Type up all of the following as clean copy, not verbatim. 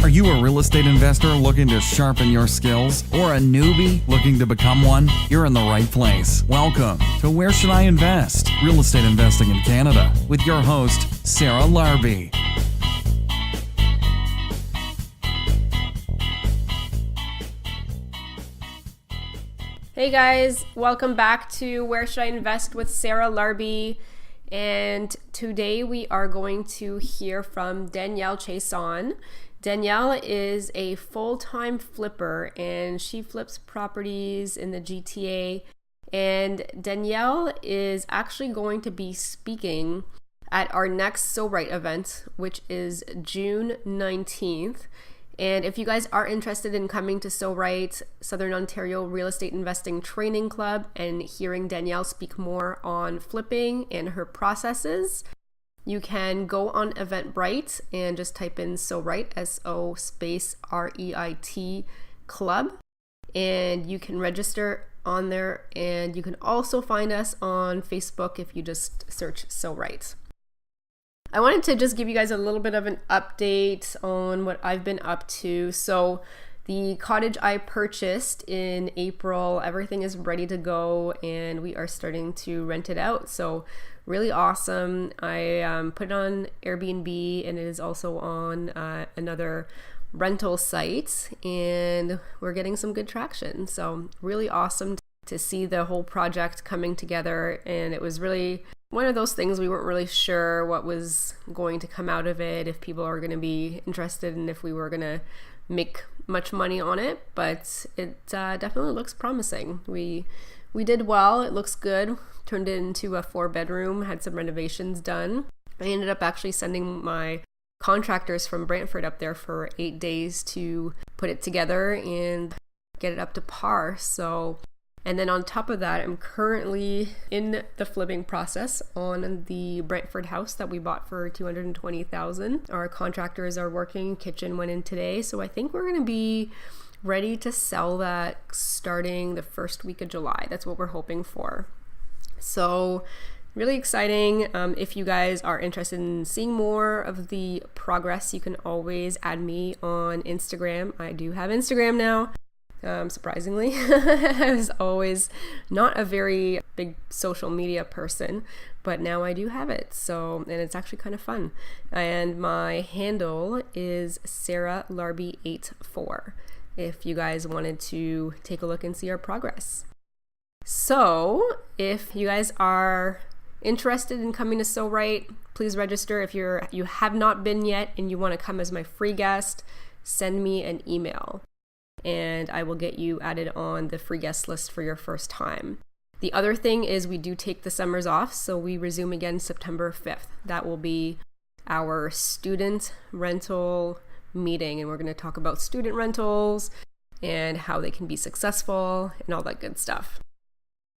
Are you a real estate investor looking to sharpen your skills or a newbie looking to become one? You're in the right place. Welcome to Where Should I Invest? Real Estate Investing in Canada with your host, Sarah Larby. Hey guys, welcome back to Where Should I Invest with Sarah Larby. And today we are going to hear from Danielle Chiasson. Danielle is a full-time flipper and she flips properties in the GTA. And Danielle is actually going to be speaking at our next So Right event, which is June 19th. And if you guys are interested in coming to So Right, Southern Ontario Real Estate Investing Training Club, and hearing Danielle speak more on flipping and her processes, you can go on Eventbrite and just type in So Right, S-O space R-E-I-T club, and you can register on there. And you can also find us on Facebook if you just search So Right. I wanted to just give you guys a little bit of an update on what I've been up to. So the cottage I purchased in April, everything is ready to go and we are starting to rent it out. So really awesome. I put it on Airbnb and it is also on another rental site, and we're getting some good traction. So really awesome to see the whole project coming together. And it was really one of those things we weren't really sure what was going to come out of it, if people are going to be interested and if we were going to make much money on it, but it definitely looks promising. We did well. It looks good. Turned it into a 4-bedroom, had some renovations done. I ended up actually sending my contractors from Brantford up there for 8 days to put it together and get it up to par. And then on top of that, I'm currently in the flipping process on the Brantford house that we bought for $220,000. Our contractors are working, kitchen went in today. So I think we're going to be ready to sell that starting the first week of July. That's what we're hoping for. So really exciting. If you guys are interested in seeing more of the progress, you can always add me on Instagram. I do have Instagram now. Surprisingly, I was always not a very big social media person, but now I do have it. So, and it's actually kind of fun. And my handle is Sarah Larby 84. If you guys wanted to take a look and see our progress. So, if you guys are interested in coming to So Right, please register. If you have not been yet and you want to come as my free guest, send me an email, and I will get you added on the free guest list for your first time. The other thing is we do take the summers off, so we resume again September 5th. That will be our student rental meeting, and we're going to talk about student rentals and how they can be successful and all that good stuff.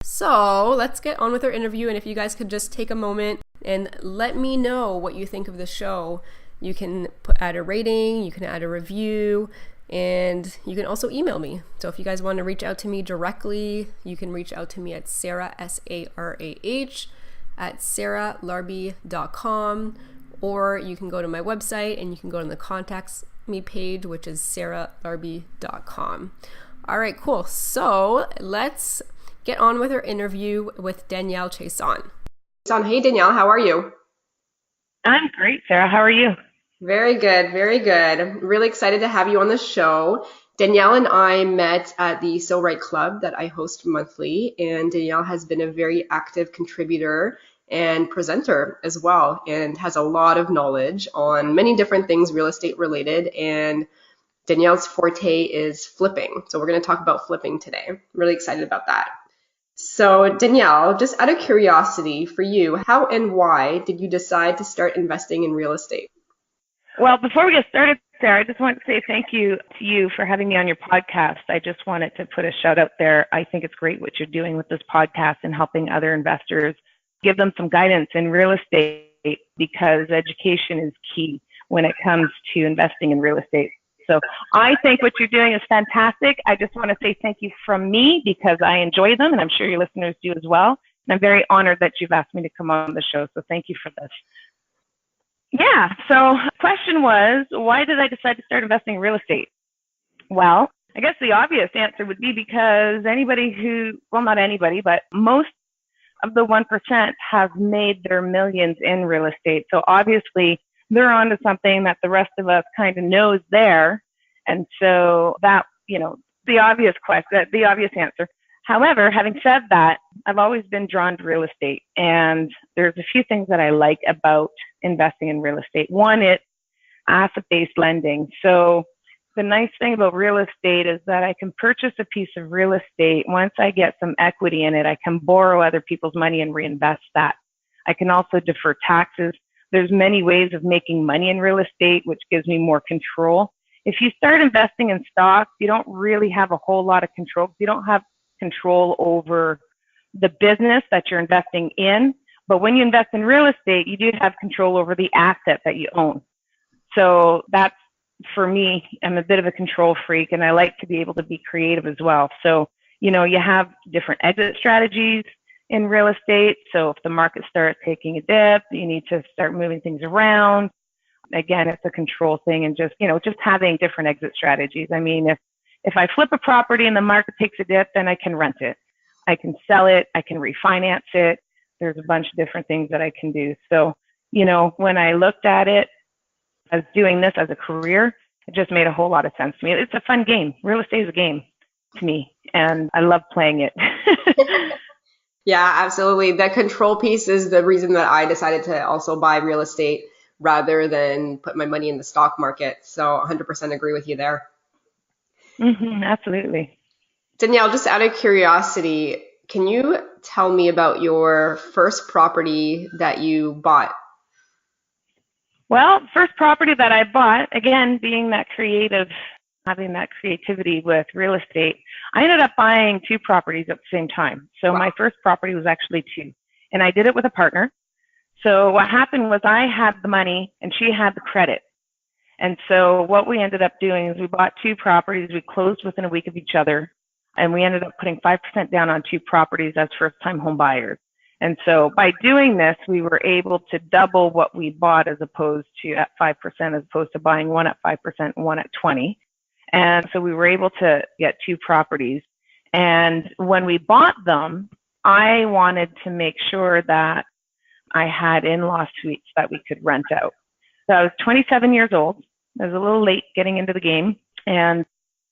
So let's get on with our interview, and if you guys could just take a moment and let me know what you think of the show. You can add a rating, you can add a review, and you can also email me. So if you guys want to reach out to me directly, you can reach out to me at Sarah, S-A-R-A-H, at sarahlarby.com, or you can go to my website and you can go to the Contacts Me page, which is sarahlarby.com. All right, cool. So let's get on with our interview with Danielle Chiasson. Hey, Danielle, how are you? I'm great, Sarah. How are you? Very good, very good. I'm really excited to have you on the show. Danielle and I met at the So Right Club that I host monthly, and Danielle has been a very active contributor and presenter as well, and has a lot of knowledge on many different things real estate related, and Danielle's forte is flipping. So we're going to talk about flipping today. I'm really excited about that. So Danielle, just out of curiosity for you, how and why did you decide to start investing in real estate? Well, before we get started, Sarah, I just wanted to say thank you to you for having me on your podcast. I just wanted to put a shout out there. I think it's great what you're doing with this podcast and helping other investors, give them some guidance in real estate, because education is key when it comes to investing in real estate. So I think what you're doing is fantastic. I just want to say thank you from me, because I enjoy them, and I'm sure your listeners do as well. And I'm very honored that you've asked me to come on the show. So thank you for this. Yeah. So the question was, why did I decide to start investing in real estate? Well, I guess the obvious answer would be because anybody who, well, not anybody, but most of the 1% have made their millions in real estate. So obviously they're onto something that the rest of us kind of knows there. And so that, the obvious question, the obvious answer. However, having said that, I've always been drawn to real estate, and there's a few things that I like about investing in real estate. One, it's asset-based lending. So the nice thing about real estate is that I can purchase a piece of real estate. Once I get some equity in it, I can borrow other people's money and reinvest that. I can also defer taxes. There's many ways of making money in real estate, which gives me more control. If you start investing in stocks, you don't really have a whole lot of control. You don't have control over the business that you're investing in. But when you invest in real estate, you do have control over the asset that you own. So that's, for me, I'm a bit of a control freak, and I like to be able to be creative as well. So, you have different exit strategies in real estate. So if the market starts taking a dip, you need to start moving things around. Again, it's a control thing, and just having different exit strategies. I mean, if I flip a property and the market takes a dip, then I can rent it. I can sell it. I can refinance it. There's a bunch of different things that I can do. So, when I looked at it as doing this as a career, it just made a whole lot of sense to me. It's a fun game. Real estate is a game to me, and I love playing it. Yeah, absolutely. The control piece is the reason that I decided to also buy real estate rather than put my money in the stock market. So 100% agree with you there. Absolutely. Danielle, just out of curiosity, can you tell me about your first property that you bought? Well, first property that I bought, again, being that creative, having that creativity with real estate, I ended up buying two properties at the same time. So Wow. my first property was actually two, and I did it with a partner. So what happened was I had the money and she had the credit. And so what we ended up doing is we bought two properties. We closed within a week of each other, and we ended up putting 5% down on two properties as first-time home buyers. And so by doing this, we were able to double what we bought as opposed to at 5%, as opposed to buying one at 5% and one at 20. And so we were able to get two properties. And when we bought them, I wanted to make sure that I had in-law suites that we could rent out. So I was 27 years old. I was a little late getting into the game, and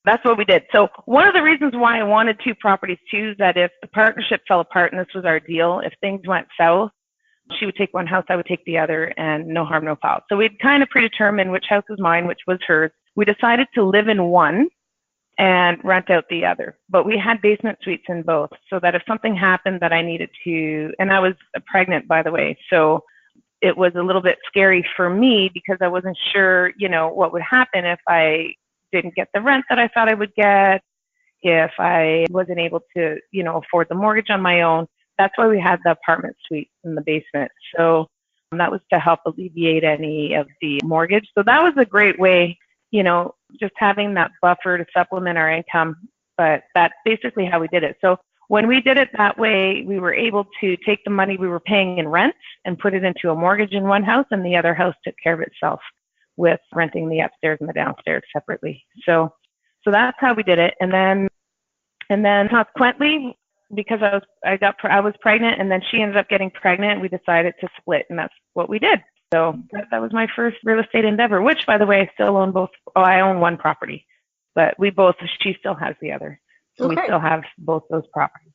that's what we did. So one of the reasons why I wanted two properties too is that if the partnership fell apart, and this was our deal, if things went south, she would take one house, I would take the other, and no harm, no foul. So we'd kind of predetermined which house was mine, which was hers. We decided to live in one and rent out the other. But we had basement suites in both, so that if something happened that I needed to, and I was pregnant, by the way, so it was a little bit scary for me because I wasn't sure, what would happen if I didn't get the rent that I thought I would get, if I wasn't able to, afford the mortgage on my own. That's why we had the apartment suite in the basement. So that was to help alleviate any of the mortgage. So that was a great way, just having that buffer to supplement our income. But that's basically how we did it. So when we did it that way, we were able to take the money we were paying in rent and put it into a mortgage in one house, and the other house took care of itself with renting the upstairs and the downstairs separately. So that's how we did it. And then consequently, because I was pregnant, and then she ended up getting pregnant, we decided to split, and that's what we did. So that was my first real estate endeavor, which, by the way, I still own both. Oh, I own one property, but she still has the other. So Okay. we still have both those properties.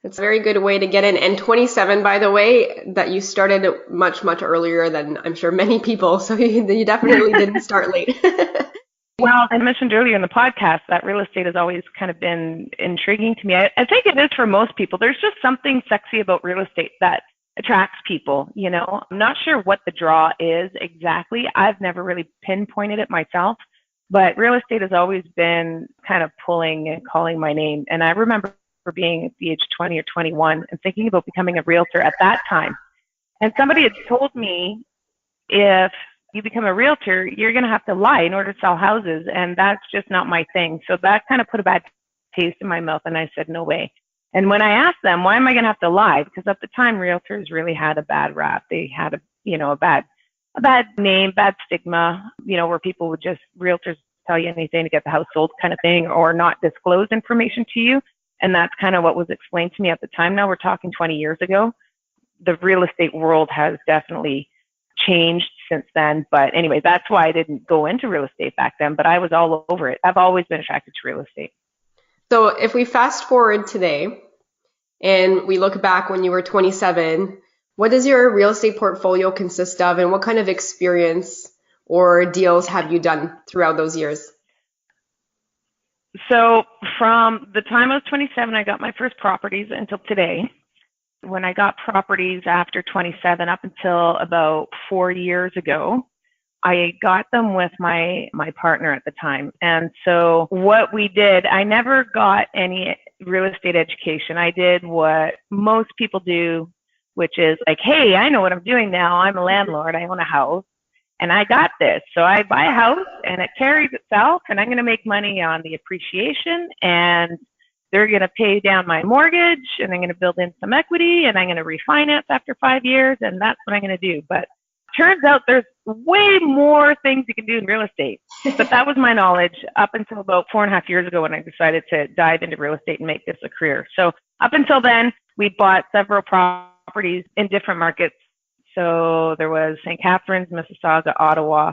It's a very good way to get in. And 27, by the way, that you started much, much earlier than I'm sure many people. So you definitely didn't start late. Well, I mentioned earlier in the podcast that real estate has always kind of been intriguing to me. I think it is for most people. There's just something sexy about real estate that attracts people. I'm not sure what the draw is exactly. I've never really pinpointed it myself. But real estate has always been kind of pulling and calling my name. And I remember being at the age 20 or 21 and thinking about becoming a realtor at that time. And somebody had told me, if you become a realtor, you're going to have to lie in order to sell houses. And that's just not my thing. So that kind of put a bad taste in my mouth. And I said, no way. And when I asked them, why am I going to have to lie? Because at the time, realtors really had a bad rap. They had a bad a bad name, bad stigma, where people would just, realtors tell you anything to get the house sold kind of thing, or not disclose information to you. And that's kind of what was explained to me at the time. Now we're talking 20 years ago. The real estate world has definitely changed since then. But anyway, that's why I didn't go into real estate back then, but I was all over it. I've always been attracted to real estate. So if we fast forward today and we look back when you were 27, what does your real estate portfolio consist of, and what kind of experience or deals have you done throughout those years? So from the time I was 27, I got my first properties until today. When I got properties after 27, up until about 4 years ago, I got them with my partner at the time. And so what we did, I never got any real estate education. I did what most people do, which is like, hey, I know what I'm doing now. I'm a landlord. I own a house and I got this. So I buy a house and it carries itself, and I'm going to make money on the appreciation, and they're going to pay down my mortgage, and I'm going to build in some equity, and I'm going to refinance after 5 years, and that's what I'm going to do. But turns out there's way more things you can do in real estate. But that was my knowledge up until about 4.5 years ago, when I decided to dive into real estate and make this a career. So up until then, we bought several properties in different markets. So there was St. Catharines, Mississauga, Ottawa.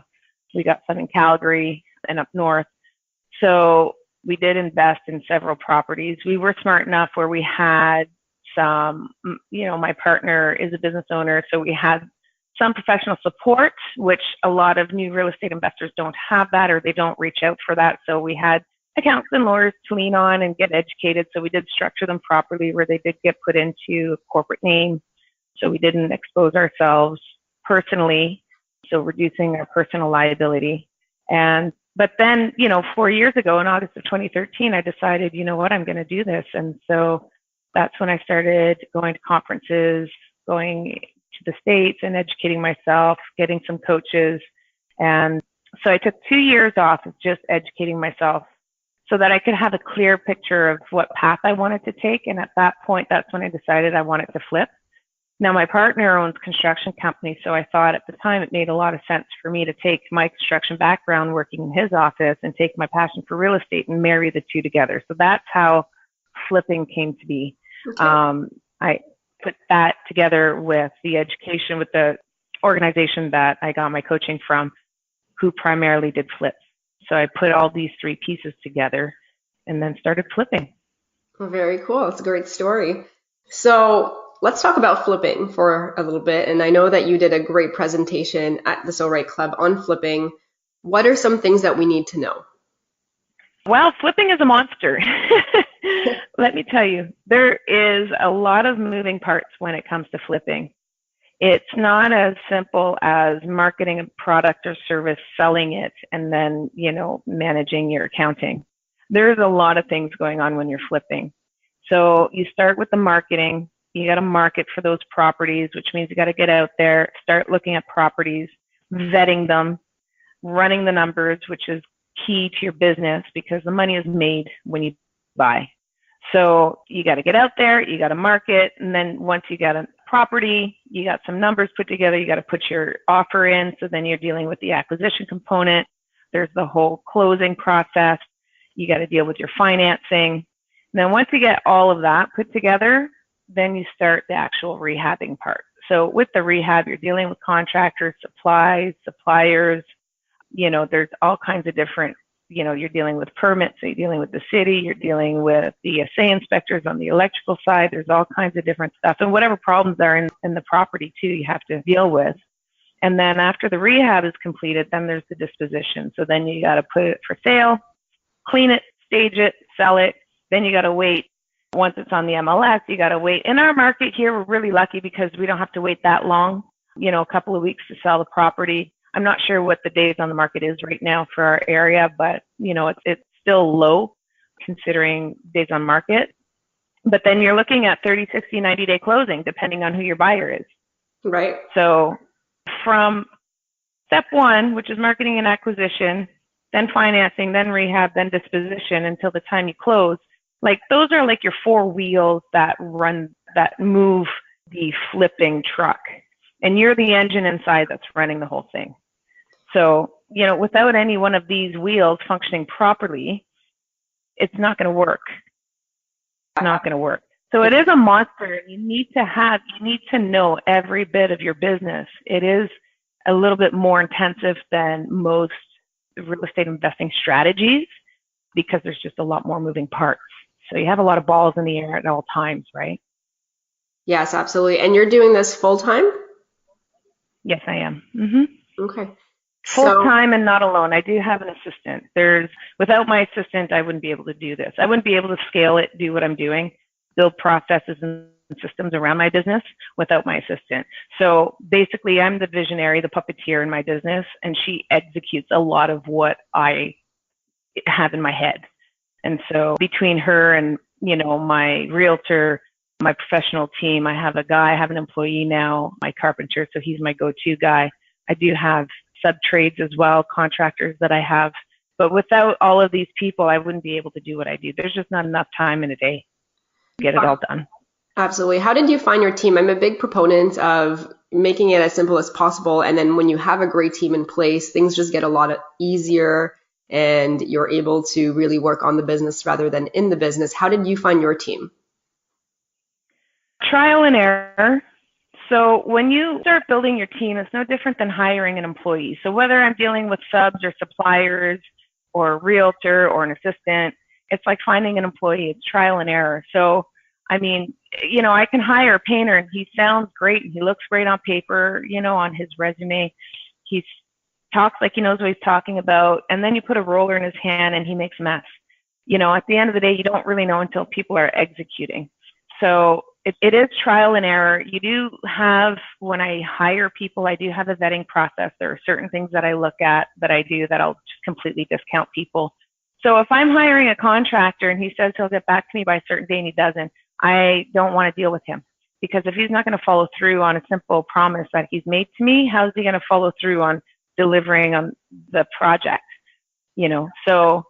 We got some in Calgary and up north. So we did invest in several properties. We were smart enough where we had some, my partner is a business owner, so we had some professional support, which a lot of new real estate investors don't have that, or they don't reach out for that. So we had accountants and lawyers to lean on and get educated. So we did structure them properly, where they did get put into a corporate name, so we didn't expose ourselves personally, so reducing our personal liability. But then, 4 years ago in August of 2013, I decided, you know what, I'm going to do this. And so that's when I started going to conferences, going to the States and educating myself, getting some coaches. And so I took 2 years off of just educating myself so that I could have a clear picture of what path I wanted to take. And at that point, that's when I decided I wanted to flip. Now, my partner owns construction companies, so I thought at the time it made a lot of sense for me to take my construction background working in his office and take my passion for real estate and marry the two together. So that's how flipping came to be. Okay. I put that together with the education with the organization that I got my coaching from, who primarily did flips. So I put all these three pieces together and then started flipping. Well, very cool. It's a great story. So let's talk about flipping for a little bit. And I know that you did a great presentation at the So Right Club on flipping. What are some things that we need to know? Well, flipping is a monster. Let me tell you, there is a lot of moving parts when it comes to flipping. It's not as simple as marketing a product or service, selling it, and then, managing your accounting. There's a lot of things going on when you're flipping. So you start with the marketing. You got to market for those properties, which means you got to get out there, start looking at properties, vetting them, running the numbers, which is key to your business because the money is made when you buy. So you got to get out there, you got to market, and then once you got a property, you got some numbers put together, you got to put your offer in. So then you're dealing with the acquisition component. There's the whole closing process. You got to deal with your financing. And then once you get all of that put together, then you start the actual rehabbing part. So with the rehab, you're dealing with contractors, suppliers, there's all kinds of different, you're dealing with permits, so you're dealing with the city, you're dealing with the SA inspectors on the electrical side, there's all kinds of different stuff. And whatever problems are in the property too, you have to deal with. And then after the rehab is completed, then there's the disposition. So then you got to put it for sale, clean it, stage it, sell it. Then you got to wait. Once it's on the MLS, you got to wait. In our market here, we're really lucky because we don't have to wait that long, a couple of weeks to sell the property. I'm not sure what the days on the market is right now for our area, but, it's still low considering days on market. But then you're looking at 30, 60, 90-day closing, depending on who your buyer is. Right. So from step one, which is marketing and acquisition, then financing, then rehab, then disposition until the time you close, those are like your four wheels that move the flipping truck. and you're the engine inside that's running the whole thing. So, without any one of these wheels functioning properly, it's not going to work. It's not going to work. So it is a monster. You need to know every bit of your business. It is a little bit more intensive than most real estate investing strategies because there's just a lot more moving parts. So you have a lot of balls in the air at all times, right? Yes, absolutely. And you're doing this full time? Yes, I am. Mm-hmm. Okay. Full time and not alone. I do have an assistant. Without my assistant, I wouldn't be able to do this. I wouldn't be able to scale it, do what I'm doing, build processes and systems around my business without my assistant. So basically, I'm the visionary, the puppeteer in my business, and she executes a lot of what I have in my head. And so between her and, my realtor, my professional team, I have an employee now, my carpenter, so he's my go-to guy. I do have sub-trades as well, contractors that I have. But without all of these people, I wouldn't be able to do what I do. There's just not enough time in a day to get it all done. Absolutely. How did you find your team? I'm a big proponent of making it as simple as possible. And then when you have a great team in place, things just get a lot easier and you're able to really work on the business rather than in the business. How did you find your team? Trial and error. So when you start building your team, it's no different than hiring an employee. So whether I'm dealing with subs or suppliers or a realtor or an assistant, it's like finding an employee. It's trial and error. So, I can hire a painter and he sounds great and he looks great on paper, on his resume. He talks like he knows what he's talking about. And then you put a roller in his hand and he makes a mess. At the end of the day, you don't really know until people are executing. So it is trial and error. You do have, when I hire people, I do have a vetting process. There are certain things that I look at that I do that I'll just completely discount people. So if I'm hiring a contractor and he says he'll get back to me by a certain day and he doesn't, I don't want to deal with him. Because if he's not going to follow through on a simple promise that he's made to me, how's he going to follow through on delivering on the project? So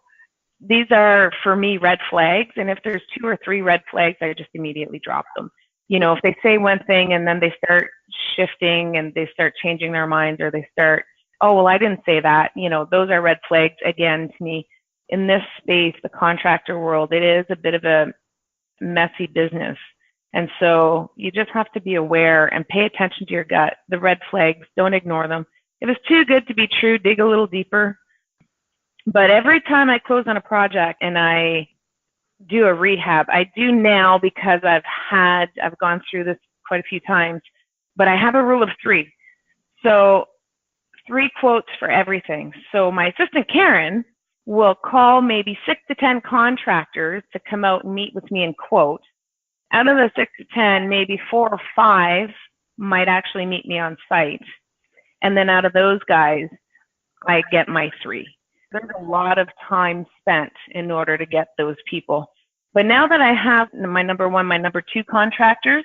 these are, for me, red flags. And if there's 2 or 3 red flags, I just immediately drop them. If they say one thing and then they start shifting and they start changing their minds, or they start, oh, well, I didn't say that. Those are red flags. Again, to me, in this space, the contractor world, it is a bit of a messy business. And so you just have to be aware and pay attention to your gut. The red flags, don't ignore them. If it's too good to be true, dig a little deeper. But every time I close on a project and I do a rehab, I do now because I've gone through this quite a few times, but I have a rule of 3. So 3 quotes for everything. So my assistant Karen will call maybe 6 to 10 contractors to come out and meet with me and quote. Out of the 6 to 10, maybe 4 or 5 might actually meet me on site. And then out of those guys, I get my 3. There's a lot of time spent in order to get those people. But now that I have my number 1, my number 2 contractors,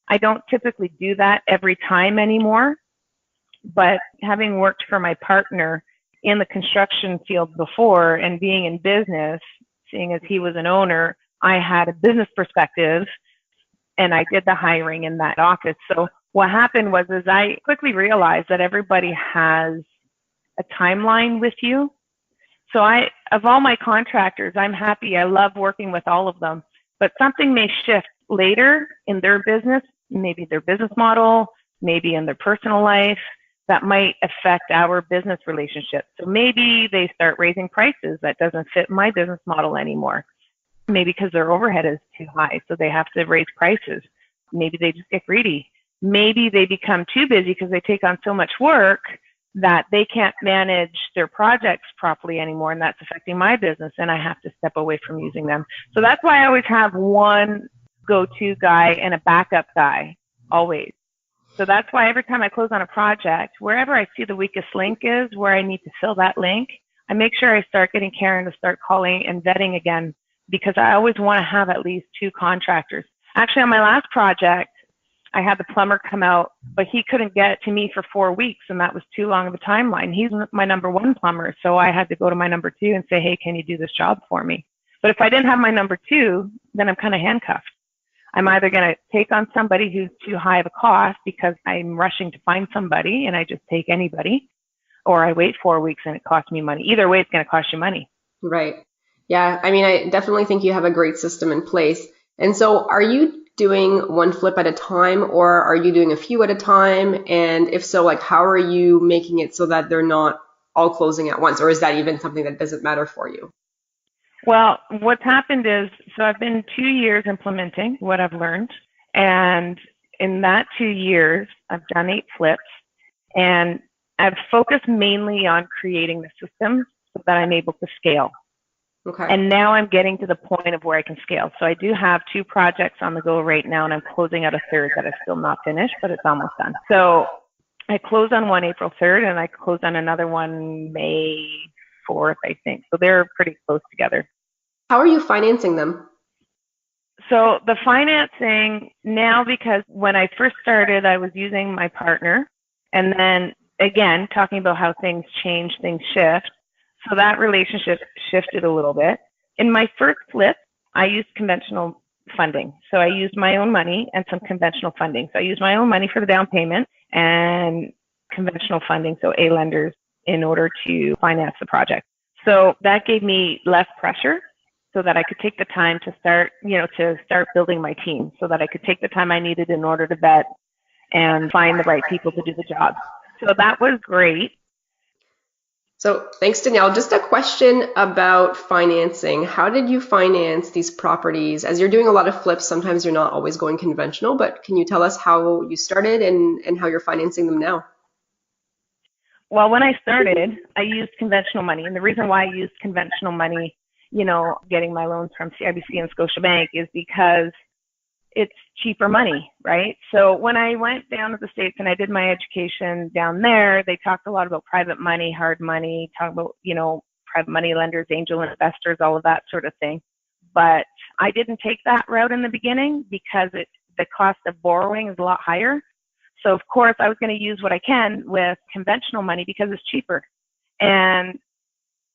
I don't typically do that every time anymore. But having worked for my partner in the construction field before and being in business, seeing as he was an owner, I had a business perspective and I did the hiring in that office. So what happened was I quickly realized that everybody has a timeline with you. So of all my contractors, I'm happy. I love working with all of them, but something may shift later in their business, maybe their business model, maybe in their personal life, that might affect our business relationship. So maybe they start raising prices that doesn't fit my business model anymore. Maybe because their overhead is too high, so they have to raise prices. Maybe they just get greedy. Maybe they become too busy because they take on so much work that they can't manage their projects properly anymore, and that's affecting my business, and I have to step away from using them. So that's why I always have one go-to guy and a backup guy, always. So that's why every time I close on a project, wherever I see the weakest link is, where I need to fill that link, I make sure I start getting Karen to start calling and vetting again, because I always want to have at least 2 contractors. Actually, on my last project, I had the plumber come out, but he couldn't get to me for 4 weeks, and that was too long of a timeline. He's my number 1 plumber, so I had to go to my number 2 and say, hey, can you do this job for me? But if I didn't have my number 2, then I'm kind of handcuffed. I'm either going to take on somebody who's too high of a cost because I'm rushing to find somebody and I just take anybody, or I wait 4 weeks and it costs me money. Either way, it's going to cost you money. Right. Yeah. I mean, I definitely think you have a great system in place. And so are you doing one flip at a time, or are you doing a few at a time? And if so, like, how are you making it so that they're not all closing at once? Or is that even something that doesn't matter for you? Well, what's happened is, so I've been 2 years implementing what I've learned. And in that 2 years, I've done 8 flips. And I've focused mainly on creating the system so that I'm able to scale. Okay. And now I'm getting to the point of where I can scale. So I do have 2 projects on the go right now, and I'm closing out a third that is still not finished, but it's almost done. So I closed on one April 3rd, and I closed on another one May 4th, I think. So they're pretty close together. How are you financing them? So the financing now, because when I first started, I was using my partner. And then again, talking about how things change, things shift. So that relationship shifted a little bit. In my first flip, I used conventional funding. So I used my own money and some conventional funding. So I used my own money for the down payment and conventional funding, so A lenders, in order to finance the project. So that gave me less pressure so that I could take the time to start building my team, so that I could take the time I needed in order to vet and find the right people to do the job. So that was great. So thanks, Danielle. Just a question about financing. How did you finance these properties? As you're doing a lot of flips, sometimes you're not always going conventional, but can you tell us how you started and how you're financing them now? Well, when I started, I used conventional money. And the reason why I used conventional money, getting my loans from CIBC and Scotiabank, is because it's cheaper money, right? So when I went down to the States and I did my education down there, they talked a lot about private money, hard money, talk about, private money lenders, angel investors, all of that sort of thing. But I didn't take that route in the beginning because the cost of borrowing is a lot higher. So of course I was going to use what I can with conventional money because it's cheaper. And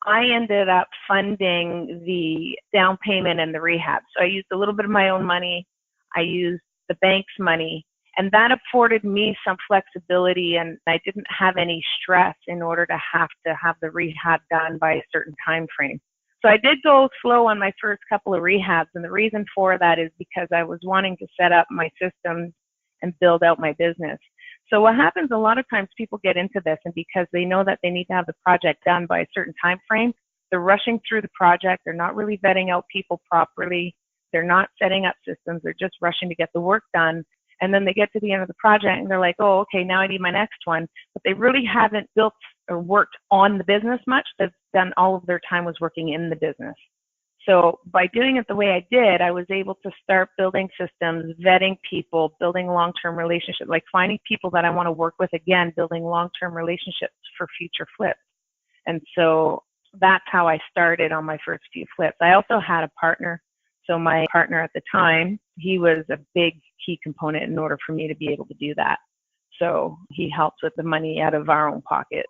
I ended up funding the down payment and the rehab. So I used a little bit of my own money. I used the bank's money, and that afforded me some flexibility, and I didn't have any stress in order to have the rehab done by a certain time frame. So I did go slow on my first couple of rehabs, and the reason for that is because I was wanting to set up my systems and build out my business. So what happens a lot of times, people get into this, and because they know that they need to have the project done by a certain time frame, they're rushing through the project. They're not really vetting out people properly. They're not setting up systems. They're just rushing to get the work done. And then they get to the end of the project and they're like, oh, okay, now I need my next one. But they really haven't built or worked on the business much. They've done all of their time was working in the business. So by doing it the way I did, I was able to start building systems, vetting people, building long-term relationships, like finding people that I want to work with again, building long-term relationships for future flips. And so that's how I started on my first few flips. I also had a partner. So my partner at the time, he was a big key component in order for me to be able to do that. So he helped with the money out of our own pocket.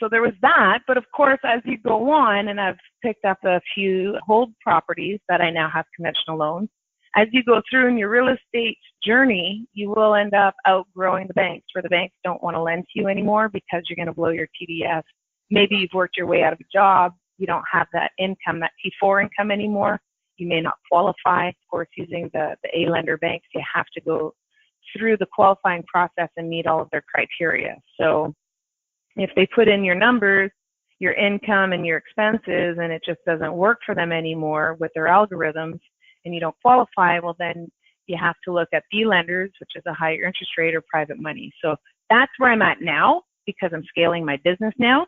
So there was that. But of course, as you go on, and I've picked up a few hold properties that I now have conventional loans, as you go through in your real estate journey, you will end up outgrowing the banks, where the banks don't want to lend to you anymore because you're going to blow your TDS. Maybe you've worked your way out of a job. You don't have that income, that T4 income anymore. You may not qualify. Of course, using the A lender banks, you have to go through the qualifying process and meet all of their criteria. So if they put in your numbers, your income and your expenses, and it just doesn't work for them anymore with their algorithms, and you don't qualify, well, then you have to look at B lenders, which is a higher interest rate, or private money. So that's where I'm at now, because I'm scaling my business now.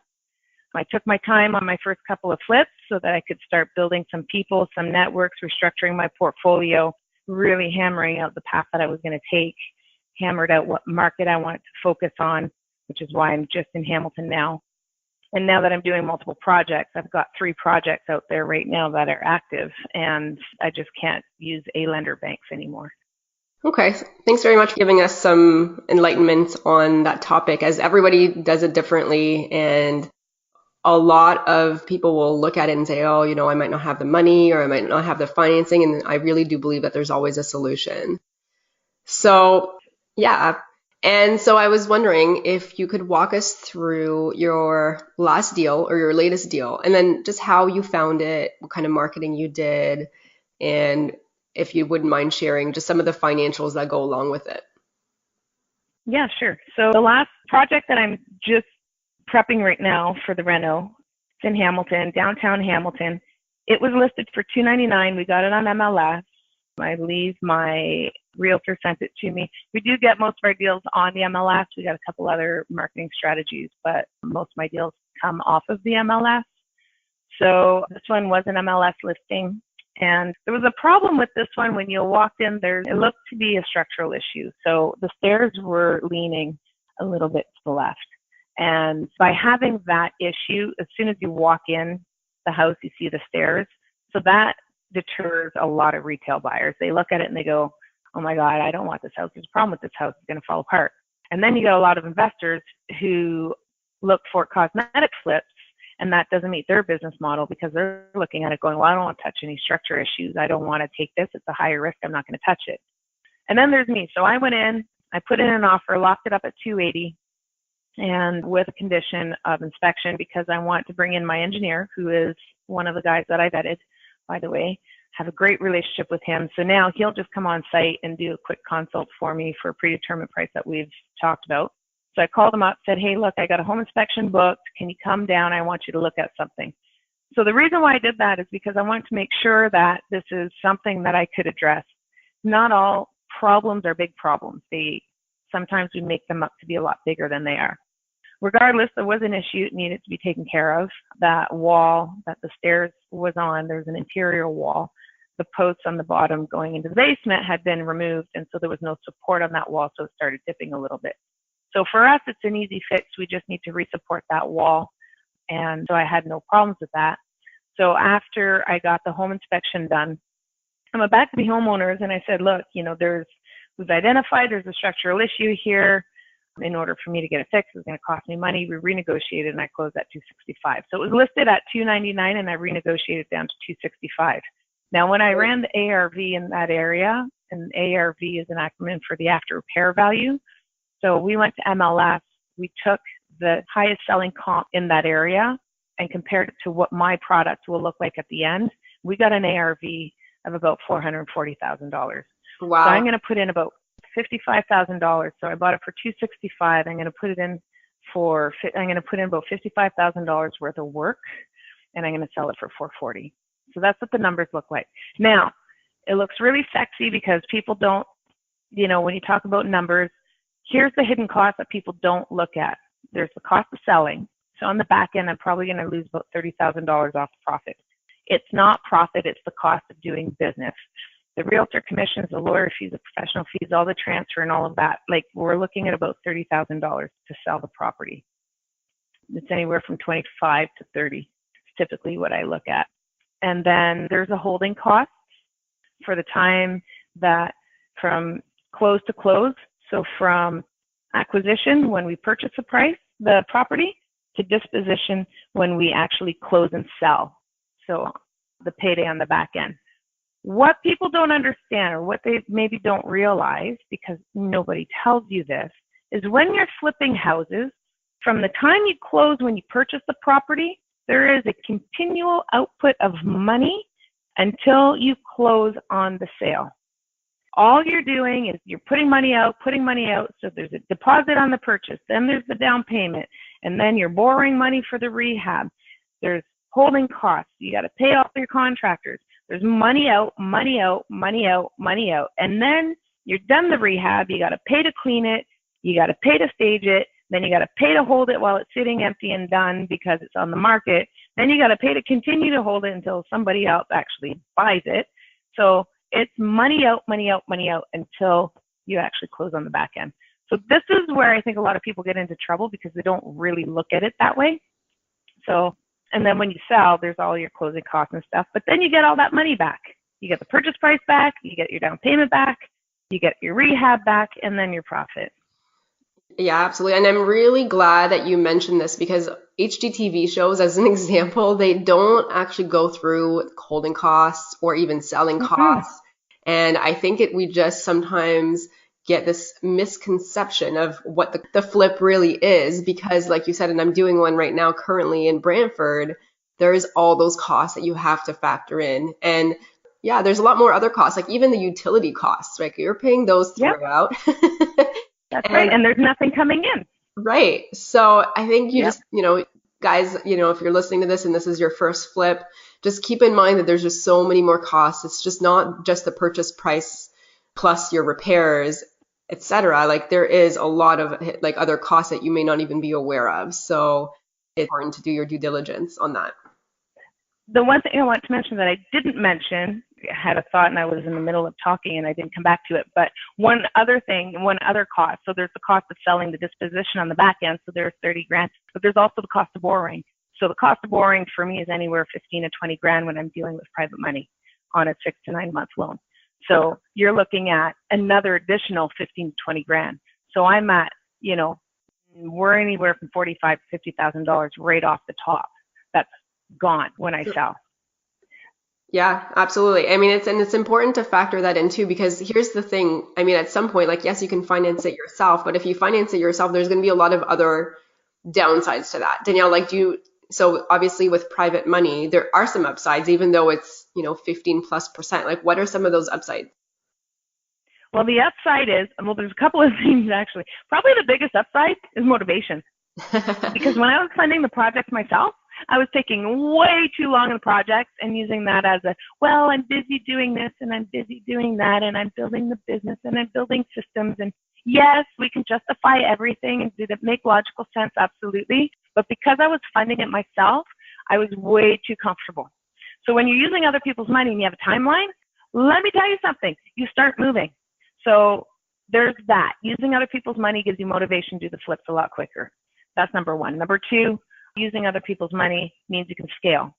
I took my time on my first couple of flips so that I could start building some people, some networks, restructuring my portfolio, really hammering out the path that I was going to take, hammered out what market I wanted to focus on, which is why I'm just in Hamilton now. And now that I'm doing multiple projects, I've got 3 projects out there right now that are active, and I just can't use A lender banks anymore. Okay. Thanks very much for giving us some enlightenment on that topic, as everybody does it differently. And a lot of people will look at it and say, oh, I might not have the money or I might not have the financing. And I really do believe that there's always a solution. So, yeah. And so I was wondering if you could walk us through your last deal or your latest deal, and then just how you found it, what kind of marketing you did, and if you wouldn't mind sharing just some of the financials that go along with it. Yeah, sure. So the last project that I'm just prepping right now for the reno, it's in Hamilton, downtown Hamilton. It was listed for $299. We got it on MLS. I believe my realtor sent it to me. We do get most of our deals on the MLS. We got a couple other marketing strategies, but most of my deals come off of the MLS. So this one was an MLS listing. And there was a problem with this one. When you walked in there, it looked to be a structural issue. So the stairs were leaning a little bit to the left. And by having that issue, as soon as you walk in the house, you see the stairs. So that deters a lot of retail buyers. They look at it and they go, oh my God, I don't want this house. There's a problem with this house. It's going to fall apart. And then you get a lot of investors who look for cosmetic flips, and that doesn't meet their business model because they're looking at it going, well, I don't want to touch any structure issues. I don't want to take this. It's a higher risk. I'm not going to touch it. And then there's me. So I went in, I put in an offer, locked it up at $280, and with a condition of inspection because I want to bring in my engineer, who is one of the guys that I vetted, by the way, have a great relationship with him. So now he'll just come on site and do a quick consult for me for a predetermined price that we've talked about. So I called him up, said, hey, look, I got a home inspection booked. Can you come down? I want you to look at something. So the reason why I did that is because I wanted to make sure that this is something that I could address. Not all problems are big problems. Sometimes we make them up to be a lot bigger than they are. Regardless, there was an issue. It needed to be taken care of. That wall that the stairs was on, there's an interior wall. The posts on the bottom going into the basement had been removed, and so there was no support on that wall, so it started dipping a little bit. So for us, it's an easy fix. We just need to resupport that wall, and so I had no problems with that. So after I got the home inspection done, I went back to the homeowners, and I said, look, we've identified there's a structural issue here. In order for me to get it fixed, it was going to cost me money. We renegotiated, and I closed at $265. So it was listed at $299, and I renegotiated down to $265. Now, when I ran the ARV in that area, and ARV is an acronym for the after repair value. So we went to MLS. We took the highest selling comp in that area and compared it to what my product will look like at the end. We got an ARV of about $440,000. Wow. So I'm going to put in about $55,000. So I bought it for $265. I'm going to put in about $55,000 worth of work, and I'm going to sell it for $440. So that's what the numbers look like. Now, it looks really sexy because people don't, when you talk about numbers, here's the hidden cost that people don't look at. There's the cost of selling. So on the back end, I'm probably going to lose about $30,000 off the profit. It's not profit, it's the cost of doing business. The realtor commissions, the lawyer fees, the professional fees, all the transfer and all of that. Like, we're looking at about $30,000 to sell the property. It's anywhere from 25 to 30. It's typically what I look at. And then there's a holding cost for the time that from close to close. So from acquisition, when we purchase the property, to disposition when we actually close and sell. So the payday on the back end. What people don't understand, or what they maybe don't realize, because nobody tells you this, is when you're flipping houses, from the time you close when you purchase the property, there is a continual output of money until you close on the sale. All you're doing is you're putting money out. So there's a deposit on the purchase, then there's the down payment, and then you're borrowing money for the rehab. There's holding costs. You got to pay off your contractors. There's money out. And then you're done the rehab. You got to pay to clean it. You got to pay to stage it. Then you got to pay to hold it while it's sitting empty and done because it's on the market. Then you got to pay to continue to hold it until somebody else actually buys it. So it's money out until you actually close on the back end. So this is where I think a lot of people get into trouble because they don't really look at it that way. So, and then when you sell, there's all your closing costs and stuff, but then you get all that money back. You get the purchase price back, you get your down payment back, you get your rehab back, and then your profit. Yeah, absolutely. And I'm really glad that you mentioned this because HGTV shows, as an example, they don't actually go through holding costs or even selling Mm-mm. costs. And I think we just sometimes get this misconception of what the flip really is because, like you said, and I'm doing one right now currently in Brantford, there's all those costs that you have to factor in. And yeah, there's a lot more other costs, like even the utility costs, right? You're paying those Yep, throughout. that's right. And And there's nothing coming in. right. So I think you Yep. just, guys, if you're listening to this and this is your first flip, just keep in mind that there's just so many more costs. It's just not just the purchase price plus your repairs, etc. Like there is a lot of like other costs that you may not even be aware of. So it's important to do your due diligence on that. The one thing I want to mention that I didn't mention, I had a thought and I was in the middle of talking and I didn't come back to it, but one other cost. So there's the cost of selling the disposition on the back end, so there's 30 grand, but there's also the cost of borrowing. So the cost of borrowing for me is anywhere 15 to 20 grand when I'm dealing with private money on a 6 to 9 month loan. So you're looking at another additional 15 to 20 grand. So I'm at, we're anywhere from $45,000 to $50,000 right off the top. That's gone when I sell. Yeah, absolutely. I mean, it's important to factor that in too, because here's the thing. I mean, at some point, like, yes, you can finance it yourself, but if you finance it yourself, there's going to be a lot of other downsides to that. Danielle, like, so obviously with private money, there are some upsides, even though it's, 15+%. Like, what are some of those upsides? Well, the upside is, well, there's a couple of things actually. Probably the biggest upside is motivation. Because when I was funding the project myself, I was taking way too long in the project and using that as I'm busy doing this and I'm busy doing that and I'm building the business and I'm building systems. And yes, we can justify everything and did it make logical sense? Absolutely. But because I was funding it myself, I was way too comfortable. So when you're using other people's money and you have a timeline, let me tell you something, you start moving. So there's that. Using other people's money gives you motivation to do the flips a lot quicker. That's number one. Number two, using other people's money means you can scale.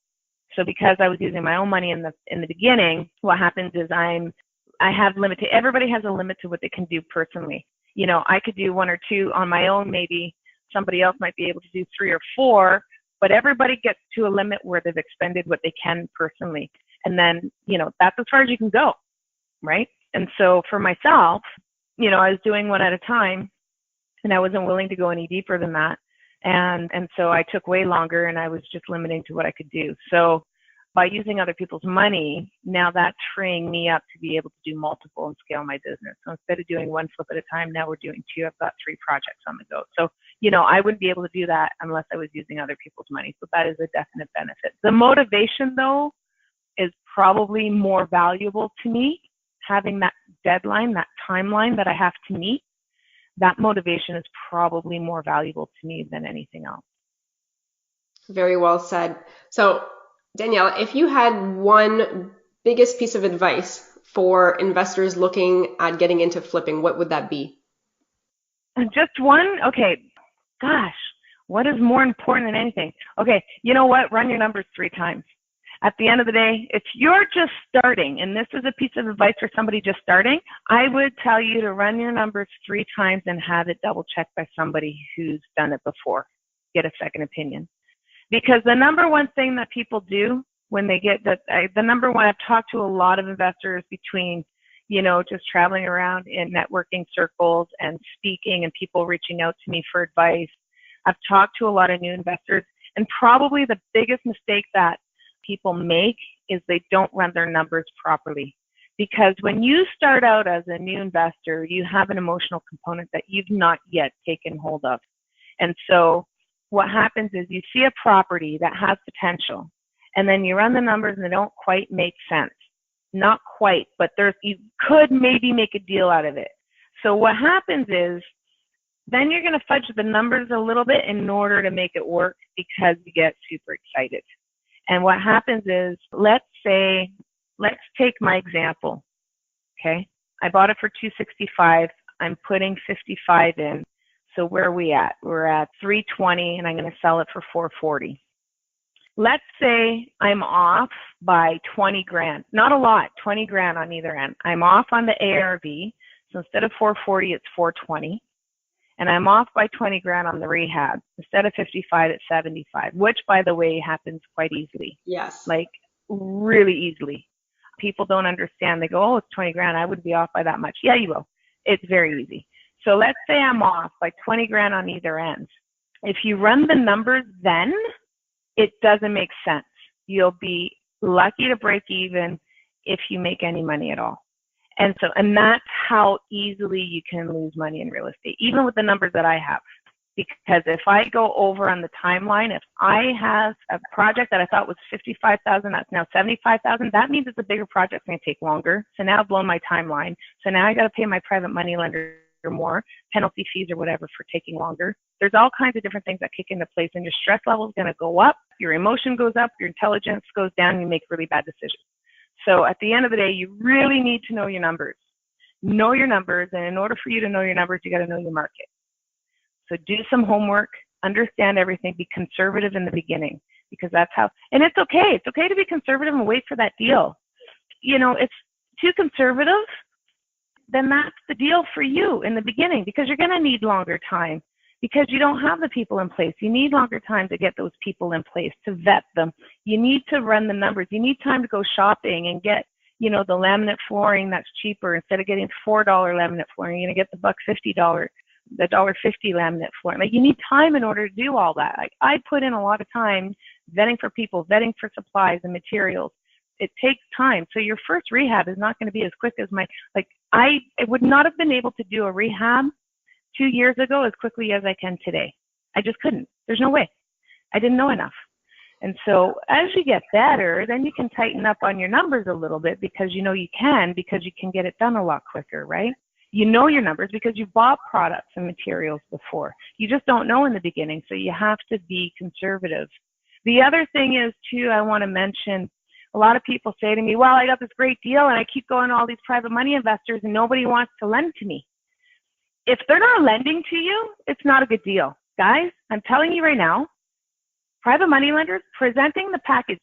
So because I was using my own money in the beginning, what happens is I have limited, everybody has a limit to what they can do personally. I could do 1 or 2 on my own, maybe somebody else might be able to do 3 or 4, but everybody gets to a limit where they've expended what they can personally. And then, that's as far as you can go, right? And so for myself, I was doing one at a time and I wasn't willing to go any deeper than that. And so I took way longer and I was just limiting to what I could do. So by using other people's money, now that's freeing me up to be able to do multiple and scale my business. So instead of doing 1 flip at a time, now we're doing 2. I've got 3 projects on the go. So, I wouldn't be able to do that unless I was using other people's money. So that is a definite benefit. The motivation though is probably more valuable to me, having that deadline, that timeline that I have to meet. That motivation is probably more valuable to me than anything else. Very well said. So, Danielle, if you had one biggest piece of advice for investors looking at getting into flipping, what would that be? Just one? Okay. Gosh, what is more important than anything? Okay, you know what? Run your numbers 3 times. At the end of the day, if you're just starting, and this is a piece of advice for somebody just starting, I would tell you to run your numbers 3 times and have it double checked by somebody who's done it before. Get a second opinion. Because the number one thing that people do when they get the number one, I've talked to a lot of investors between, just traveling around in networking circles and speaking and people reaching out to me for advice. I've talked to a lot of new investors, and probably the biggest mistake that people make is they don't run their numbers properly. Because when you start out as a new investor, you have an emotional component that you've not yet taken hold of. And so what happens is you see a property that has potential, and then you run the numbers and they don't quite make sense. Not quite, but you could maybe make a deal out of it. So what happens is then you're going to fudge the numbers a little bit in order to make it work because you get super excited. And what happens is, let's take my example, okay? I bought it for $265. I'm putting $55 in. So where are we at? We're at $320, and I'm going to sell it for $440. Let's say I'm off by 20 grand. Not a lot, 20 grand on either end. I'm off on the ARV. So instead of $440, it's $420. and I'm off by 20 grand on the rehab. Instead of 55, it's 75, which, by the way, happens quite easily. Yes. Like, really easily. People don't understand. They go, oh, it's 20 grand. I wouldn't be off by that much. Yeah, you will. It's very easy. So let's say I'm off by 20 grand on either end. If you run the numbers then, it doesn't make sense. You'll be lucky to break even if you make any money at all. And that's how easily you can lose money in real estate, even with the numbers that I have. Because if I go over on the timeline, if I have a project that I thought was 55,000, that's now 75,000, that means it's a bigger project, it's going to take longer. So now I've blown my timeline. So now I got to pay my private money lender more, penalty fees or whatever for taking longer. There's all kinds of different things that kick into place, and your stress level is going to go up, your emotion goes up, your intelligence goes down, and you make really bad decisions. So at the end of the day, you really need to know your numbers. Know your numbers, and in order for you to know your numbers, you got to know your market. So do some homework, understand everything, be conservative in the beginning, because that's how, and it's okay. It's okay to be conservative and wait for that deal. You know, if too conservative, then that's the deal for you in the beginning, because you're going to need longer time because you don't have the people in place. You need longer time to get those people in place, to vet them. You need to run the numbers. You need time to go shopping and get, you know, the laminate flooring that's cheaper. Instead of getting $4 laminate flooring, you're going to get the $50, the $1.50 laminate flooring. Like, you need time in order to do all that. Like, I put in a lot of time vetting for people, vetting for supplies and materials. It takes time. So your first rehab is not going to be as quick as I would not have been able to do a rehab 2 years ago as quickly as I can today. I just couldn't. There's no way. I didn't know enough. And so as you get better, then you can tighten up on your numbers a little bit, because you know you can, because you can get it done a lot quicker, right? You know your numbers because you've bought products and materials before. You just don't know in the beginning, so you have to be conservative. The other thing is, too, I want to mention, a lot of people say to me, well, I got this great deal and I keep going to all these private money investors and nobody wants to lend to me. If they're not lending to you, it's not a good deal. Guys, I'm telling you right now, private money lenders presenting the package,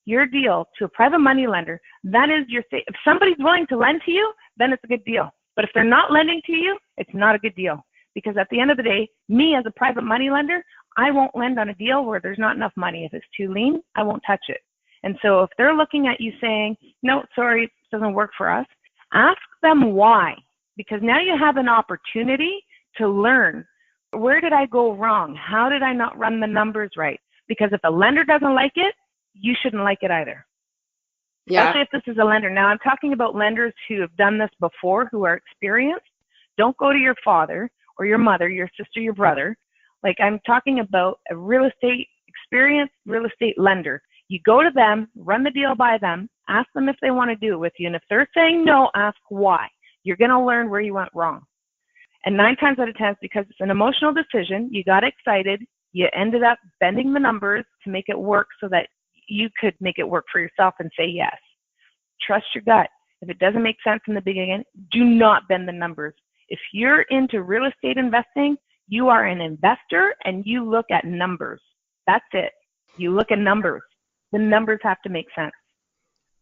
your deal, to a private money lender, that is your, if somebody's willing to lend to you, then it's a good deal. But if they're not lending to you, it's not a good deal. Because at the end of the day, me as a private money lender, I won't lend on a deal where there's not enough money. If it's too lean, I won't touch it. And so if they're looking at you saying, no, sorry, it doesn't work for us, ask them why. Because now you have an opportunity to learn, where did I go wrong? How did I not run the numbers right? Because if a lender doesn't like it, you shouldn't like it either. Yeah. Especially if this is a lender. Now, I'm talking about lenders who have done this before, who are experienced. Don't go to your father or your mother, your sister, your brother. Like, I'm talking about a experienced real estate lender. You go to them, run the deal by them, ask them if they want to do it with you. And if they're saying no, ask why. You're going to learn where you went wrong. And 9 times out of 10, it's because it's an emotional decision. You got excited. You ended up bending the numbers to make it work so that you could make it work for yourself and say yes. Trust your gut. If it doesn't make sense in the beginning, do not bend the numbers. If you're into real estate investing, you are an investor and you look at numbers. That's it. You look at numbers. The numbers have to make sense.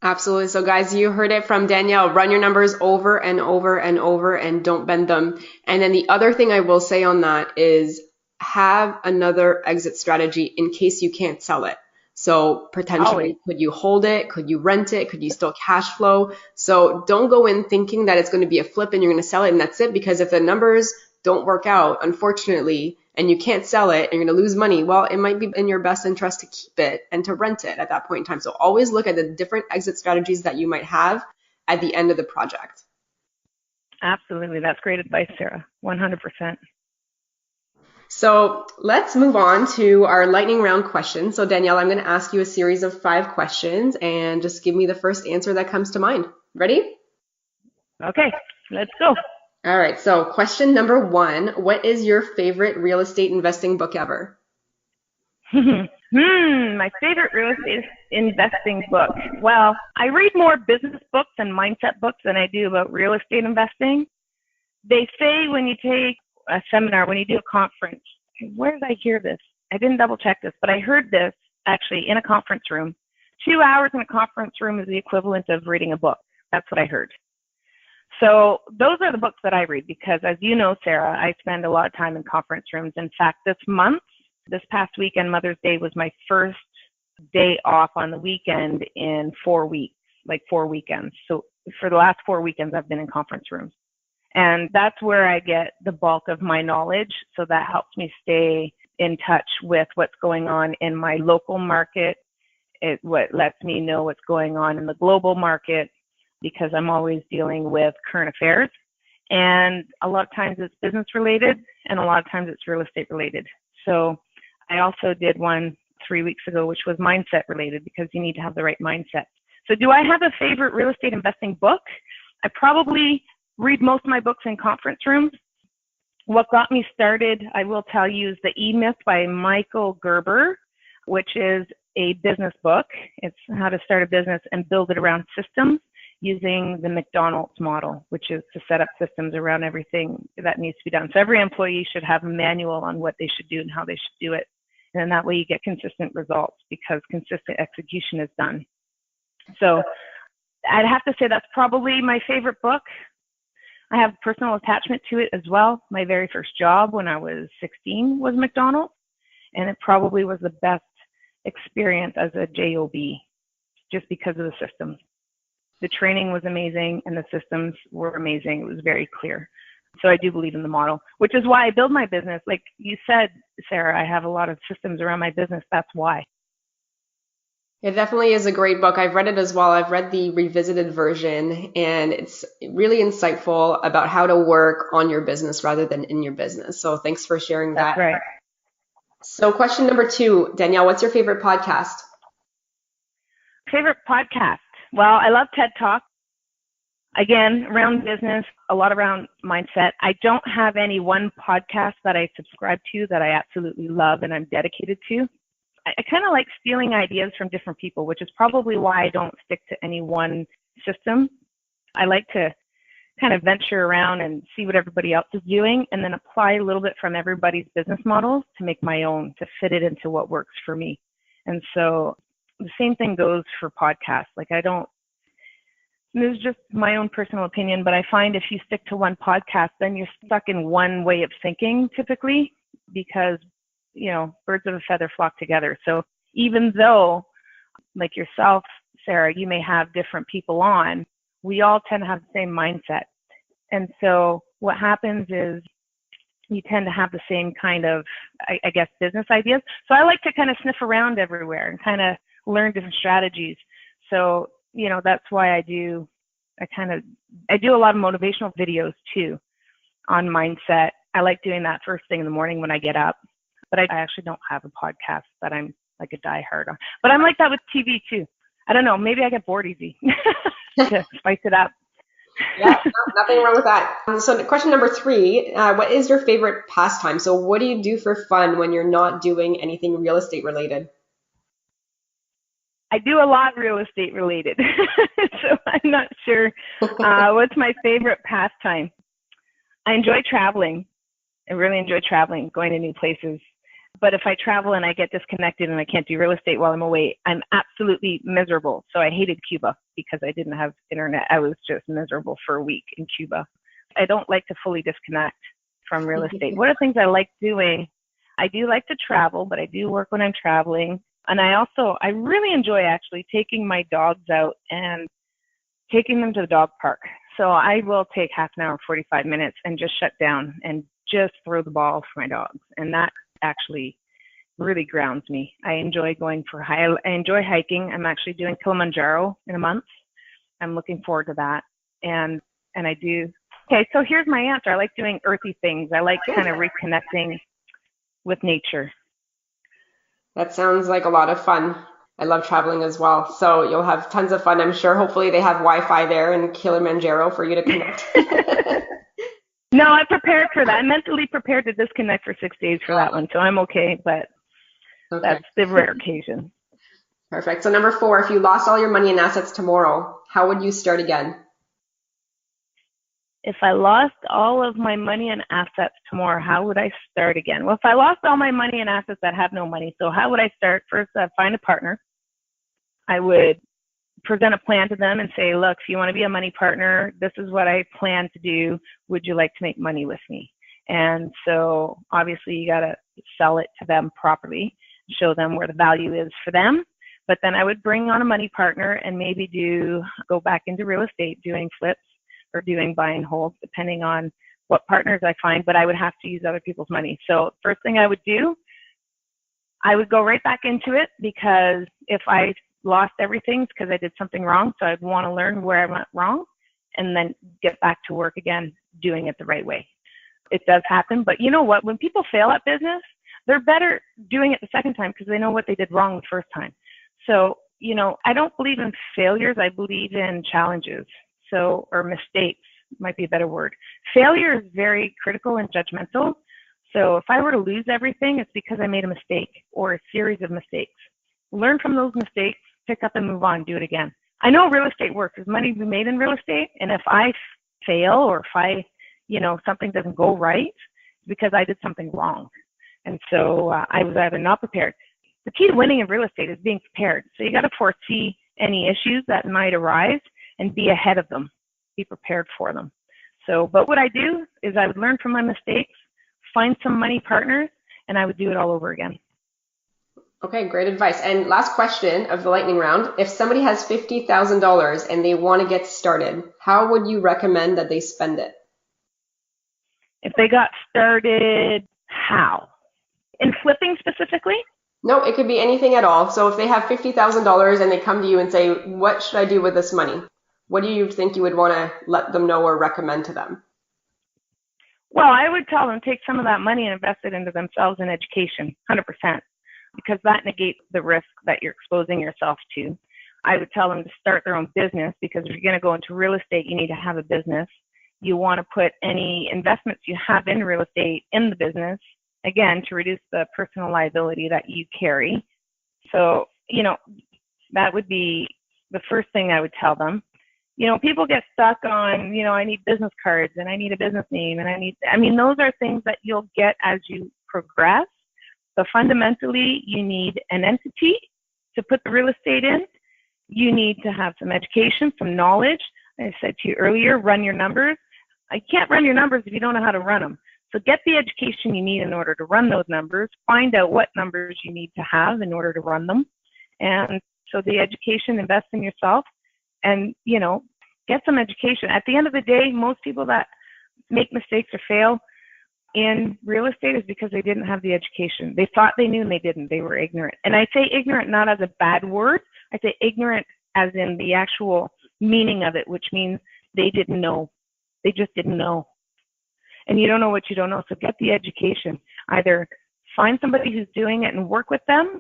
Absolutely. So guys, you heard it from Danielle. Run your numbers over and over and over and don't bend them. And then the other thing I will say on that is have another exit strategy in case you can't sell it. So potentially, could you hold it? Could you rent it? Could you still cash flow? So don't go in thinking that it's going to be a flip and you're going to sell it and that's it. Because if the numbers don't work out, unfortunately, and you can't sell it and you're going to lose money, well, it might be in your best interest to keep it and to rent it at that point in time. So always look at the different exit strategies that you might have at the end of the project. Absolutely. That's great advice, Sarah. 100%. So let's move on to our lightning round questions. So Danielle, I'm going to ask you a series of 5 questions and just give me the first answer that comes to mind. Ready? Okay, let's go. All right. So question number 1, what is your favorite real estate investing book ever? My favorite real estate investing book. Well, I read more business books and mindset books than I do about real estate investing. They say when you take a seminar, when you do a conference, where did I hear this? I didn't double check this, but I heard this actually in a conference room. 2 hours in a conference room is the equivalent of reading a book. That's what I heard. So those are the books that I read because, as you know, Sarah, I spend a lot of time in conference rooms. In fact, this past weekend, Mother's Day was my first day off on the weekend in 4 weeks, like 4 weekends. So for the last 4 weekends, I've been in conference rooms. And that's where I get the bulk of my knowledge. So that helps me stay in touch with what's going on in my local market. What lets me know what's going on in the global market, because I'm always dealing with current affairs. And a lot of times it's business related and a lot of times it's real estate related. So I also did one 3 weeks ago, which was mindset related, because you need to have the right mindset. So do I have a favorite real estate investing book? I probably read most of my books in conference rooms. What got me started, I will tell you, is The E-Myth by Michael Gerber, which is a business book. It's how to start a business and build it around systems using the McDonald's model, which is to set up systems around everything that needs to be done. So every employee should have a manual on what they should do and how they should do it. And then that way you get consistent results, because consistent execution is done. So I'd have to say that's probably my favorite book. I have personal attachment to it as well. My very first job when I was 16 was McDonald's, and it probably was the best experience as a JOB, just because of the systems. The training was amazing and the systems were amazing. It was very clear. So I do believe in the model, which is why I build my business. Like you said, Sarah, I have a lot of systems around my business. That's why. It definitely is a great book. I've read it as well. I've read the revisited version, and it's really insightful about how to work on your business rather than in your business. So thanks for sharing that. That's right. So question number 2, Danielle, what's your favorite podcast? Favorite podcast? Well, I love TED Talk. Again, around business, a lot around mindset. I don't have any one podcast that I subscribe to that I absolutely love and I'm dedicated to. I kind of like stealing ideas from different people, which is probably why I don't stick to any one system. I like to kind of venture around and see what everybody else is doing and then apply a little bit from everybody's business models to make my own, to fit it into what works for me. And so the same thing goes for podcasts. Like this is just my own personal opinion, but I find if you stick to one podcast, then you're stuck in one way of thinking typically, because birds of a feather flock together. So even though, like yourself, Sarah, you may have different people on, we all tend to have the same mindset. And so what happens is you tend to have the same kind of, I guess, business ideas. So I like to kind of sniff around everywhere and kind of learn different strategies. So, that's why I do a lot of motivational videos too on mindset. I like doing that first thing in the morning when I get up. But I actually don't have a podcast that I'm like a diehard on. But I'm like that with TV too. I don't know. Maybe I get bored easy to spice it up. Yeah, nothing wrong with that. So question number 3, what is your favorite pastime? So what do you do for fun when you're not doing anything real estate related? I do a lot real estate related. So I'm not sure what's my favorite pastime. I enjoy traveling. I really enjoy traveling, going to new places. But if I travel and I get disconnected and I can't do real estate while I'm away, I'm absolutely miserable. So I hated Cuba because I didn't have internet. I was just miserable for a week in Cuba. I don't like to fully disconnect from real estate. What are things I like doing? I do like to travel, but I do work when I'm traveling. And I really enjoy actually taking my dogs out and taking them to the dog park. So I will take half an hour, 45 minutes and just shut down and just throw the ball for my dogs. And that actually really grounds me. I enjoy I enjoy hiking. I'm actually doing Kilimanjaro in a month. I'm looking forward to that. And I do. Okay, so here's my answer. I like doing earthy things. I like kind of reconnecting with nature. That sounds like a lot of fun. I love traveling as well. So you'll have tons of fun, I'm sure. Hopefully they have Wi-Fi there in Kilimanjaro for you to connect. No, I'm prepared for that. I'm mentally prepared to disconnect for 6 days for that one. So I'm okay, but that's the rare occasion. Perfect. So number 4, if you lost all your money and assets tomorrow, how would you start again? If I lost all of my money and assets tomorrow, how would I start again? Well, if I lost all my money and assets, I'd have no money. So how would I start? First, I'd find a partner. I would present a plan to them and say, look, if you want to be a money partner, this is what I plan to do. Would you like to make money with me? And so obviously you got to sell it to them properly, show them where the value is for them. But then I would bring on a money partner and maybe go back into real estate, doing flips or doing buy and holds, depending on what partners I find, but I would have to use other people's money. So first thing I would do, I would go right back into it, because if I lost everything, it's because I did something wrong. So I'd want to learn where I went wrong and then get back to work again, doing it the right way. It does happen, but you know what? When people fail at business, they're better doing it the second time because they know what they did wrong the first time. So, I don't believe in failures. I believe in challenges. So, or mistakes might be a better word. Failure is very critical and judgmental. So if I were to lose everything, it's because I made a mistake or a series of mistakes. Learn from those mistakes, pick up and move on, do it again. I know real estate works. There's money to be made in real estate. And if I fail, or if I, something doesn't go right, it's because I did something wrong. And so I was either not prepared. The key to winning in real estate is being prepared. So you got to foresee any issues that might arise and be ahead of them, be prepared for them. So, but what I do is I would learn from my mistakes, find some money partners, and I would do it all over again. Okay, great advice. And last question of the lightning round. If somebody has $50,000 and they want to get started, how would you recommend that they spend it? If they got started, how? In flipping specifically? No, it could be anything at all. So if they have $50,000 and they come to you and say, what should I do with this money? What do you think you would want to let them know or recommend to them? Well, I would tell them take some of that money and invest it into themselves in education, 100%, because that negates the risk that you're exposing yourself to. I would tell them to start their own business, because if you're going to go into real estate, you need to have a business. You want to put any investments you have in real estate in the business, again, to reduce the personal liability that you carry. So, that would be the first thing I would tell them. People get stuck on, I need business cards and I need a business name and those are things that you'll get as you progress. But fundamentally, you need an entity to put the real estate in. You need to have some education, some knowledge. I said to you earlier, run your numbers. I can't run your numbers if you don't know how to run them. So get the education you need in order to run those numbers. Find out what numbers you need to have in order to run them. And so the education, invest in yourself, and, get some education. At the end of the day, most people that make mistakes or fail in real estate is because they didn't have the education. They thought they knew and they didn't. They were ignorant. And I say ignorant not as a bad word. I say ignorant as in the actual meaning of it, which means they didn't know. They just didn't know. And you don't know what you don't know. So get the education. Either find somebody who's doing it and work with them,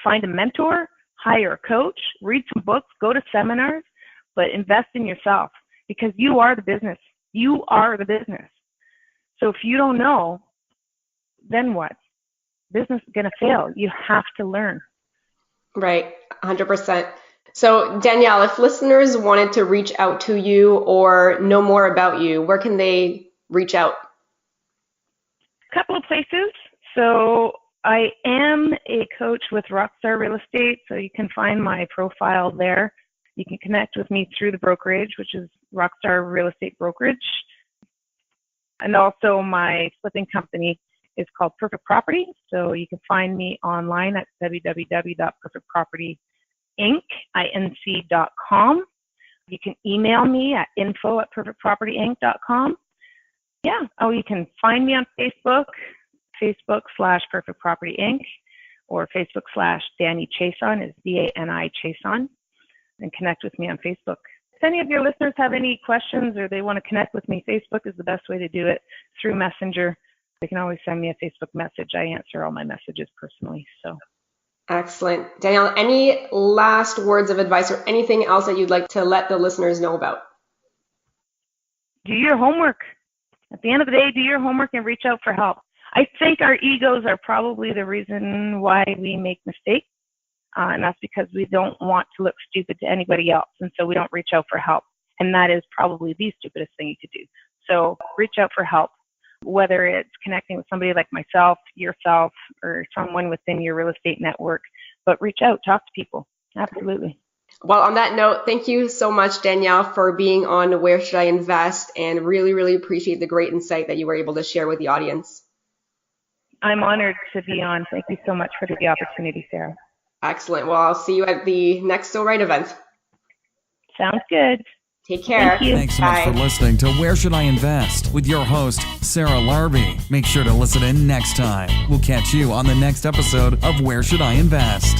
find a mentor, hire a coach, read some books, go to seminars, but invest in yourself, because you are the business. You are the business. So if you don't know, then what? Business is going to fail. You have to learn. Right, 100%. So Danielle, if listeners wanted to reach out to you or know more about you, where can they reach out? A couple of places. So I am a coach with Rockstar Real Estate, so you can find my profile there. You can connect with me through the brokerage, which is Rockstar Real Estate Brokerage. And also my flipping company is called Perfect Property. So you can find me online at www.perfectpropertyinc.com. You can email me at info@perfectpropertyinc.com. Yeah. Oh, you can find me on Facebook, Facebook/Perfect Property Inc. or Facebook/Dani Chiasson is DANI Chiasson, and connect with me on Facebook. If any of your listeners have any questions or they want to connect with me, Facebook is the best way to do it, through Messenger. They can always send me a Facebook message. I answer all my messages personally. So. Excellent. Danielle, any last words of advice or anything else that you'd like to let the listeners know about? Do your homework. At the end of the day, do your homework and reach out for help. I think our egos are probably the reason why we make mistakes. And that's because we don't want to look stupid to anybody else. And so we don't reach out for help. And that is probably the stupidest thing you could do. So reach out for help, whether it's connecting with somebody like myself, yourself, or someone within your real estate network. But reach out, talk to people. Absolutely. Well, on that note, thank you so much, Danielle, for being on Where Should I Invest, and really, really appreciate the great insight that you were able to share with the audience. I'm honored to be on. Thank you so much for the opportunity, Sarah. Excellent. Well, I'll see you at the next So Right event. Sounds good. Take care. Thank you. Thanks so much for listening to Where Should I Invest with your host, Sarah Larby. Make sure to listen in next time. We'll catch you on the next episode of Where Should I Invest.